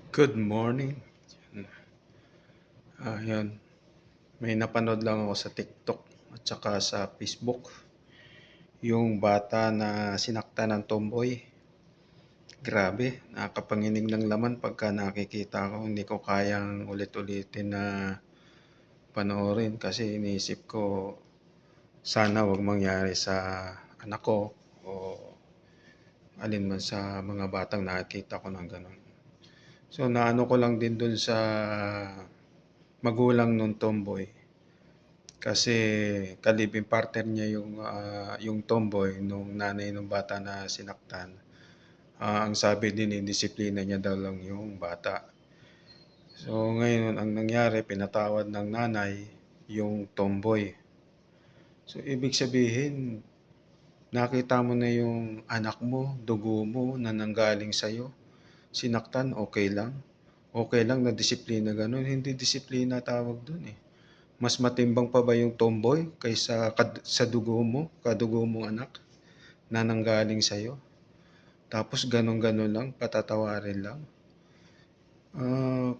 Good morning. Yan. May napanood lang ako sa TikTok at saka sa Facebook. Yung bata na sinaktan ng tomboy. Grabe, nakakapanginig ng laman pagka nakikita ko. Hindi ko kayang ulit-ulitin na panoorin kasi iniisip ko sana wag mangyari sa anak ko o alin man sa mga batang nakikita ko ng ganun. So naano ko lang din dun sa magulang nung tomboy. Kasi ka-live-in partner niya yung tomboy nung nanay nung bata na sinaktan. Ang sabi din disiplina niya daw lang yung bata. So ngayon ang nangyari pinatawad ng nanay yung tomboy. So ibig sabihin nakita mo na yung anak mo, dugo mo na nanggaling sa'yo. Sinaktan, okay lang. Okay lang na disiplina gano'n. Hindi disiplina tawag dun eh. Mas matimbang pa ba yung tomboy kaysa sa dugo mo, kadugo mong anak na nanggaling sa'yo? Tapos gano'n-gano'n lang, patatawarin lang.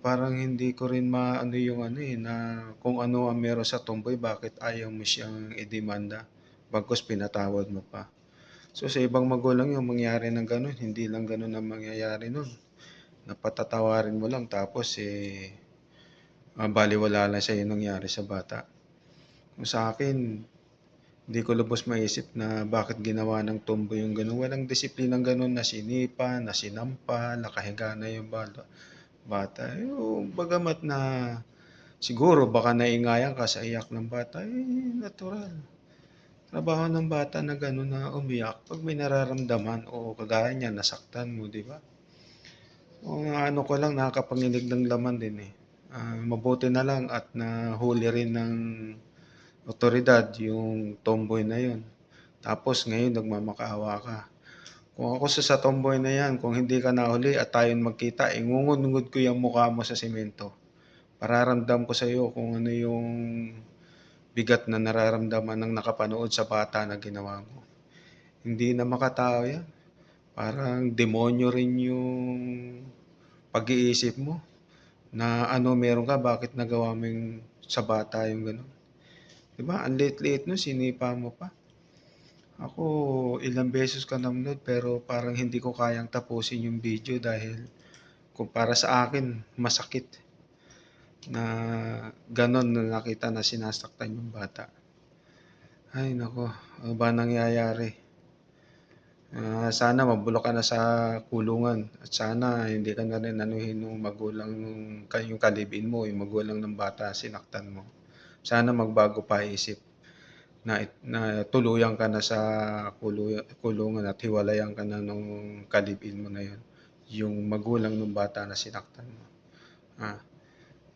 Parang hindi ko rin maano yung ano eh, na kung ano ang meron sa tomboy, bakit ayaw mo siyang idemanda, bagkus pinatawad mo pa. So sa ibang magulang yung mangyari ng gano'n, hindi lang gano'n ang mangyayari nun. Napatatawarin mo lang tapos balewala lang sa'yo nangyari sa bata. Kung sa akin, hindi ko lubos maisip na bakit ginawa ng tomboy yung gano'n. Walang disiplinang gano'n na sinipa, na sinampa, nakahiga na yung bata. Yung bagamat na siguro baka naingayan ka sa iyak ng bata, natural. Trabaho ng bata na gano'n na umiyak pag may nararamdaman o kagaya niya nasaktan mo, di ba? O ano ko lang, nakakapanginig ng laman din eh. Mabuti na lang at nahuli rin ng otoridad yung tomboy na yun. Tapos ngayon nagmamakaawa ka. Kung ako sa tomboy na yan, kung hindi ka nahuli at tayong magkita, ingungod-ngud ko yung mukha mo sa simento. Pararamdam ko sa iyo kung ano yung bigat na nararamdaman ng nakapanood sa bata na ginawa mo. Hindi na makatao yan. Parang demonyo rin yung pag-iisip mo na ano meron ka, bakit nagawa mo yung sa bata yung gano'n. Diba? Ang liit-liit nun, sinipa mo pa. Ako, ilang beses ko nanonood pero parang hindi ko kayang tapusin yung video dahil kung para sa akin, masakit na gano'n na nakita na sinasaktan yung bata. Ay nako, ano ba nangyayari? Sana mabulok ka na sa kulungan at sana hindi ka na rin anuhin nung magulang yung kalibin mo, yung magulang ng bata sinaktan mo. Sana magbago pa isip na tuluyan ka na sa kulungan at hiwalayan ka na nung kalibin mo na yun, yung magulang ng bata na sinaktan mo. Ah,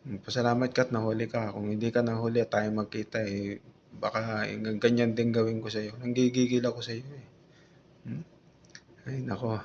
Pasalamat ka at nahuli ka. Kung hindi ka nahuli at tayo magkita baka ganyan din gawin ko sa iyo. Nanggigigil ako sa iyo eh. Hmm? Ay nako,